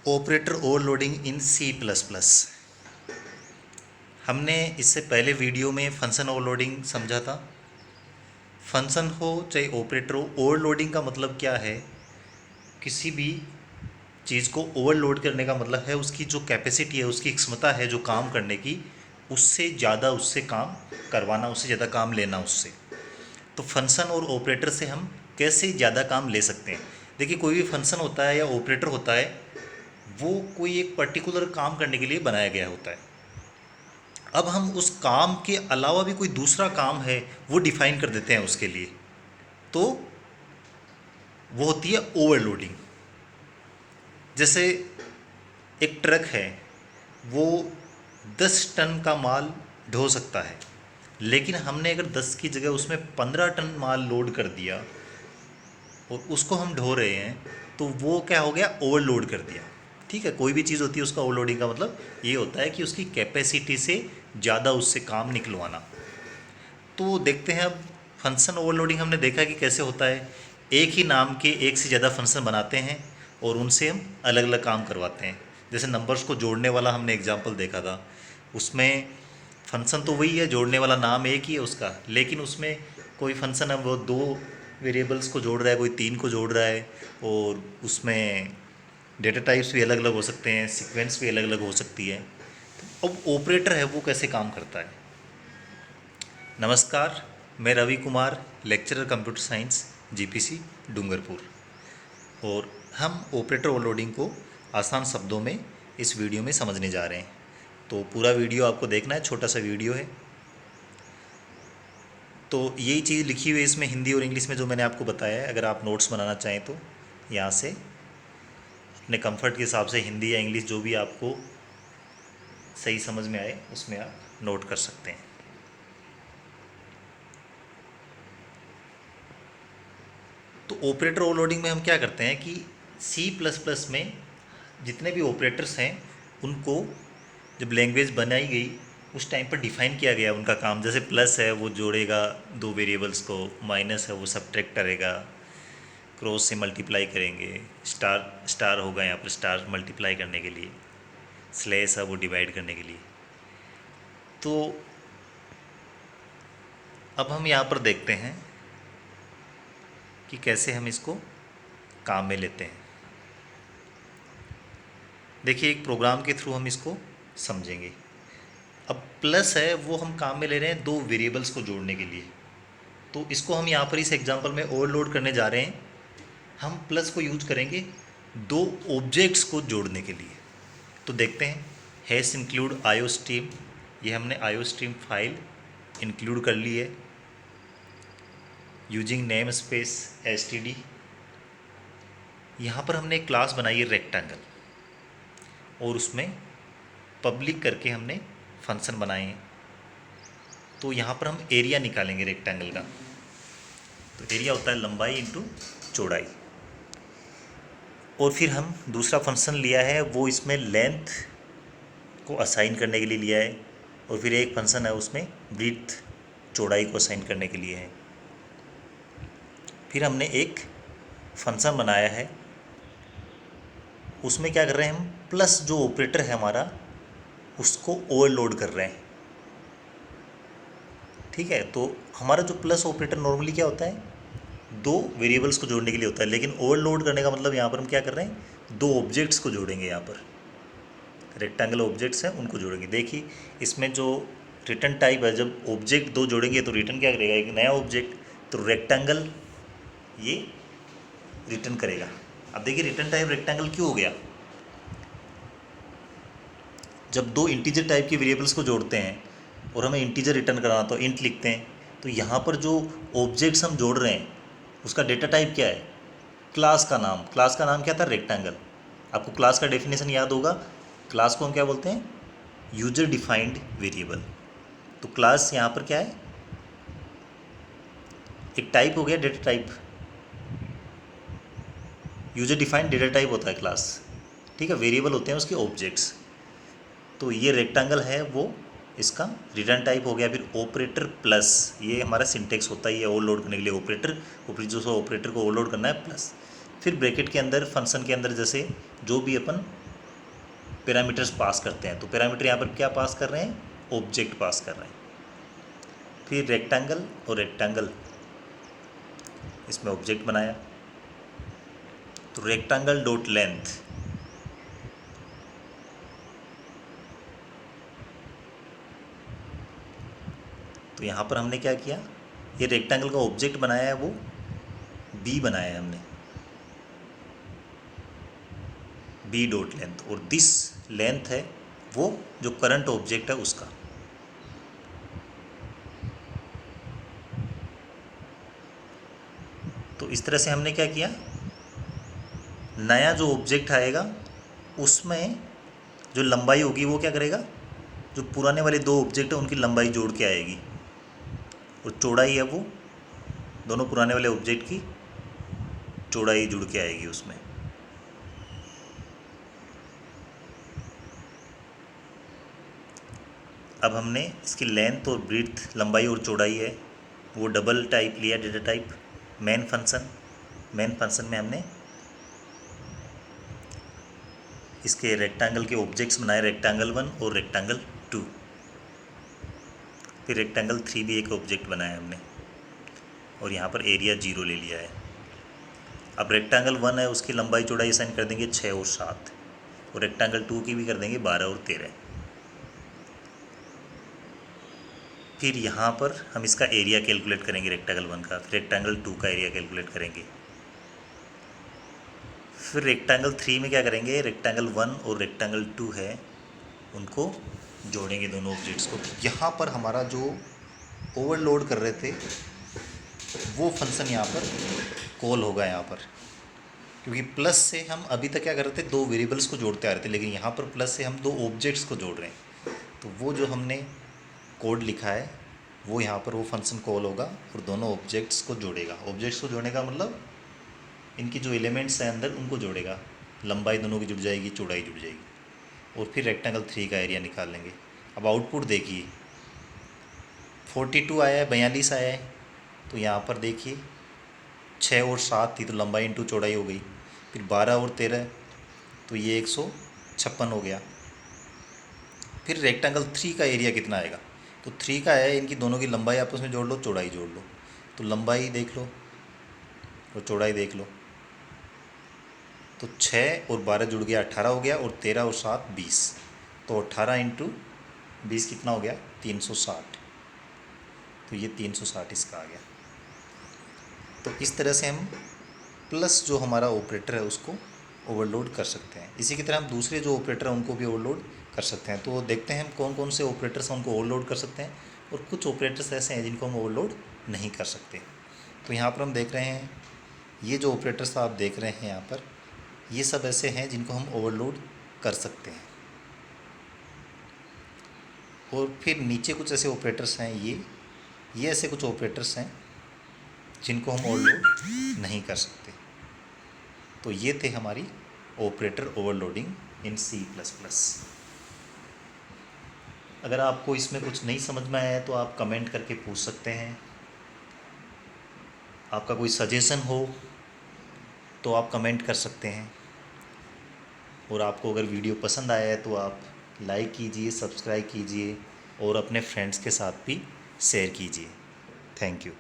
Operator overloading इन C++। हमने इससे पहले वीडियो में फंक्शन ओवरलोडिंग समझा था। फंक्शन हो चाहे ऑपरेटर हो, ओवरलोडिंग का मतलब क्या है? किसी भी चीज़ को ओवरलोड करने का मतलब है उसकी जो कैपेसिटी है, उसकी क्षमता है जो काम करने की, उससे ज़्यादा उससे काम करवाना, उससे ज़्यादा काम लेना उससे। तो फंक्शन और ऑपरेटर से हम कैसे ज़्यादा काम ले सकते हैं? देखिए, कोई भी फंक्शन होता है या ऑपरेटर होता है, वो कोई एक पर्टिकुलर काम करने के लिए बनाया गया होता है। अब हम उस काम के अलावा भी कोई दूसरा काम है वो डिफाइन कर देते हैं उसके लिए, तो वो होती है ओवरलोडिंग। जैसे एक ट्रक है, वो 10 टन का माल ढो सकता है, लेकिन हमने अगर 10 की जगह उसमें 15 टन माल लोड कर दिया और उसको हम ढो रहे हैं, तो वो क्या हो गया? ओवरलोड कर दिया। ठीक है, कोई भी चीज़ होती है उसका ओवरलोडिंग का मतलब ये होता है कि उसकी कैपेसिटी से ज़्यादा उससे काम निकलवाना। तो देखते हैं अब फंक्शन ओवरलोडिंग हमने देखा कि कैसे होता है। एक ही नाम के एक से ज़्यादा फंक्शन बनाते हैं और उनसे हम अलग अलग काम करवाते हैं। जैसे नंबर्स को जोड़ने वाला हमने एग्जांपल देखा था, उसमें फंक्शन तो वही है, जोड़ने वाला नाम एक ही है उसका, लेकिन उसमें कोई फंक्शन है वो 2 वेरिएबल्स को जोड़ रहा है, कोई 3 को जोड़ रहा है, और उसमें डेटा टाइप्स भी अलग अलग हो सकते हैं, सीक्वेंस भी अलग अलग हो सकती है। तो अब ऑपरेटर है वो कैसे काम करता है? नमस्कार, मैं Ravi Kumar, lecturer computer science, GPC Dungarpur. और हम ऑपरेटर ओवरलोडिंग को आसान शब्दों में इस वीडियो में समझने जा रहे हैं। तो पूरा वीडियो आपको देखना है, छोटा सा वीडियो है। तो यही चीज़ लिखी हुई है इसमें हिंदी और इंग्लिश में जो मैंने आपको बताया है। अगर आप नोट्स बनाना चाहें तो यहाँ से अपने कंफर्ट के हिसाब से हिंदी या इंग्लिश जो भी आपको सही समझ में आए उसमें आप नोट कर सकते हैं। तो ऑपरेटर ओवरलोडिंग में हम क्या करते हैं कि C++ में जितने भी ऑपरेटर्स हैं उनको जब लैंग्वेज बनाई गई उस टाइम पर डिफाइन किया गया उनका काम। जैसे प्लस है वो जोड़ेगा 2 वेरिएबल्स को, माइनस है वो सब्ट्रैक्ट करेगा, क्रॉस से मल्टीप्लाई करेंगे, स्टार स्टार होगा यहाँ पर स्टार मल्टीप्लाई करने के लिए, स्लैश है वो डिवाइड करने के लिए। तो अब हम यहाँ पर देखते हैं कि कैसे हम इसको काम में लेते हैं। देखिए, एक प्रोग्राम के थ्रू हम इसको समझेंगे। अब प्लस है वो हम काम में ले रहे हैं 2 वेरिएबल्स को जोड़ने के लिए, तो इसको हम यहाँ पर इस एग्जांपल में ओवरलोड करने जा रहे हैं। हम प्लस को यूज करेंगे 2 ऑब्जेक्ट्स को जोड़ने के लिए। तो देखते हैं, हैश इंक्लूड आईओ स्ट्रीम, ये हमने आईओ स्ट्रीम फाइल इंक्लूड कर ली है यूजिंग नेम स्पेस std। यहाँ पर हमने एक क्लास बनाई है रेक्टेंगल, और उसमें पब्लिक करके हमने फंक्शन बनाए हैं। तो यहाँ पर हम एरिया निकालेंगे रेक्टेंगल का। तो एरिया होता है लंबाई इंटू चौड़ाई। और फिर हम दूसरा फंक्शन लिया है, वो इसमें लेंथ को असाइन करने के लिए लिया है, और फिर एक फंक्शन है उसमें ब्रीथ, चौड़ाई को असाइन करने के लिए है। फिर हमने एक फंक्शन बनाया है, उसमें क्या कर रहे हैं हम, प्लस जो ऑपरेटर है हमारा उसको ओवरलोड कर रहे हैं। ठीक है, तो हमारा जो प्लस ऑपरेटर नॉर्मली क्या होता है, 2 वेरिएबल्स को जोड़ने के लिए होता है, लेकिन ओवरलोड करने का मतलब यहाँ पर हम क्या कर रहे हैं, 2 ऑब्जेक्ट्स को जोड़ेंगे। यहाँ पर रेक्टेंगल ऑब्जेक्ट्स हैं उनको जोड़ेंगे। देखिए, इसमें जो रिटर्न टाइप है, जब ऑब्जेक्ट 2 जोड़ेंगे तो रिटर्न क्या करेगा, एक नया ऑब्जेक्ट, तो रेक्टेंगल ये रिटर्न करेगा। अब देखिए, रिटर्न टाइप रेक्टेंगल क्यों हो गया? जब 2 इंटीजर टाइप के वेरिएबल्स को जोड़ते हैं और हमें इंटीजर रिटर्न कराना, तो इंट लिखते हैं, तो यहाँ पर जो ऑब्जेक्ट्स हम जोड़ रहे हैं उसका डेटा टाइप क्या है, क्लास का नाम। क्लास का नाम क्या था, रेक्टेंगल। आपको क्लास का डेफिनेशन याद होगा, क्लास को हम क्या बोलते हैं, यूजर डिफाइंड वेरिएबल। तो क्लास यहाँ पर क्या है, एक टाइप हो गया, data type. User defined data type होता है क्लास। ठीक है, वेरिएबल होते हैं उसके ऑब्जेक्ट्स। तो ये रेक्टेंगल है वो इसका रिटर्न टाइप हो गया। फिर ऑपरेटर प्लस, ये हमारा सिंटेक्स होता ही है ओवरलोड करने के लिए, ऑपरेटर जो ऑपरेटर को ओवरलोड करना है प्लस। फिर ब्रैकेट के अंदर फंक्शन के अंदर जैसे जो भी अपन पैरामीटर्स पास करते हैं। तो पैरामीटर यहाँ पर क्या पास कर रहे हैं, ऑब्जेक्ट पास कर रहे हैं। फिर रेक्टेंगल और रेक्टेंगल, इसमें ऑब्जेक्ट बनाया, तो रेक्टेंगल डॉट लेंथ, तो यहाँ पर हमने क्या किया, ये रेक्टेंगल का ऑब्जेक्ट बनाया है, वो बी बनाया है हमने, बी डॉट लेंथ, और दिस लेंथ है वो जो करंट ऑब्जेक्ट है उसका। तो इस तरह से हमने क्या किया, नया जो ऑब्जेक्ट आएगा उसमें जो लंबाई होगी वो क्या करेगा, जो पुराने वाले दो ऑब्जेक्ट है उनकी लंबाई जोड़ के आएगी, और चौड़ाई है वो दोनों पुराने वाले ऑब्जेक्ट की चौड़ाई जुड़ के आएगी उसमें। अब हमने इसकी लेंथ और ब्रीथ, लंबाई और चौड़ाई है वो डबल टाइप लिया, डेटा टाइप, मेन फंक्शन में हमने इसके रेक्टेंगल के ऑब्जेक्ट्स बनाए, रेक्टेंगल 1 और रेक्टेंगल 2, फिर रेक्टेंगल 3 भी एक ऑब्जेक्ट बनाया हमने, और यहाँ पर एरिया 0 ले लिया है। अब रेक्टेंगल 1 है उसकी लंबाई चौड़ाई असाइन कर देंगे 6 और 7, और रेक्टेंगल 2 की भी कर देंगे 12 और 13। फिर यहाँ पर हम इसका एरिया कैलकुलेट करेंगे रेक्टेंगल 1 का, फिर रेक्टेंगल 2 का एरिया कैलकुलेट करेंगे। फिर रेक्टेंगल 3 में क्या करेंगे, रेक्टेंगल 1 और रेक्टेंगल 2 है उनको जोड़ेंगे, दोनों ऑब्जेक्ट्स को। यहाँ पर हमारा जो ओवरलोड कर रहे थे वो फंक्शन यहाँ पर कॉल होगा यहाँ पर, क्योंकि प्लस से हम अभी तक क्या कर रहे थे, दो वेरिएबल्स को जोड़ते आ रहे थे, लेकिन यहाँ पर प्लस से हम दो ऑब्जेक्ट्स को जोड़ रहे हैं। तो वो जो हमने कोड लिखा है वो यहाँ पर वो फंक्शन कॉल होगा और दोनों ऑब्जेक्ट्स को जोड़ेगा। ऑब्जेक्ट्स को जोड़ने का मतलब इनकी जो एलिमेंट्स हैं अंदर उनको जोड़ेगा, लंबाई दोनों की जुड़ जाएगी, चौड़ाई जुड़ जाएगी, और फिर रेक्टेंगल 3 का एरिया निकाल लेंगे। अब आउटपुट देखिए, 42 आया है, 42 आया है, तो यहाँ पर देखिए 6 और 7 थी तो लंबाई इंटू चौड़ाई हो गई, फिर 12 और 13 तो ये 156 हो गया। फिर रेक्टेंगल 3 का एरिया कितना आएगा, तो 3 का है, इनकी दोनों की लंबाई आपस में जोड़ लो, चौड़ाई जोड़ लो, तो लंबाई देख लो और चौड़ाई देख लो, तो 6 और 12 जुड़ गया 18 हो गया, और 13 और 7 20, तो 18 इंटू 20 कितना हो गया, 360, तो ये 360 इसका आ गया। तो इस तरह से हम प्लस जो हमारा ऑपरेटर है उसको ओवरलोड कर सकते हैं। इसी की तरह हम दूसरे जो ऑपरेटर हैं उनको भी ओवरलोड कर सकते हैं। तो देखते हैं हम कौन कौन से ऑपरेटर्स हैं उनको ओवरलोड कर सकते हैं, और कुछ ऑपरेटर्स ऐसे हैं जिनको हम ओवरलोड नहीं कर सकते। तो यहाँ पर हम देख रहे हैं, ये जो ऑपरेटर्स आप देख रहे हैं यहाँ पर, ये सब ऐसे हैं जिनको हम ओवरलोड कर सकते हैं। और फिर नीचे कुछ ऐसे ऑपरेटर्स हैं, ये ऐसे कुछ ऑपरेटर्स हैं जिनको हम ओवरलोड नहीं कर सकते। तो ये थे हमारी ऑपरेटर ओवरलोडिंग इन C++। अगर आपको इसमें कुछ नहीं समझ में आया है तो आप कमेंट करके पूछ सकते हैं। आपका कोई सजेशन हो तो आप कमेंट कर सकते हैं, और आपको अगर वीडियो पसंद आया है तो आप लाइक कीजिए, सब्सक्राइब कीजिए, और अपने फ्रेंड्स के साथ भी शेयर कीजिए। Thank you.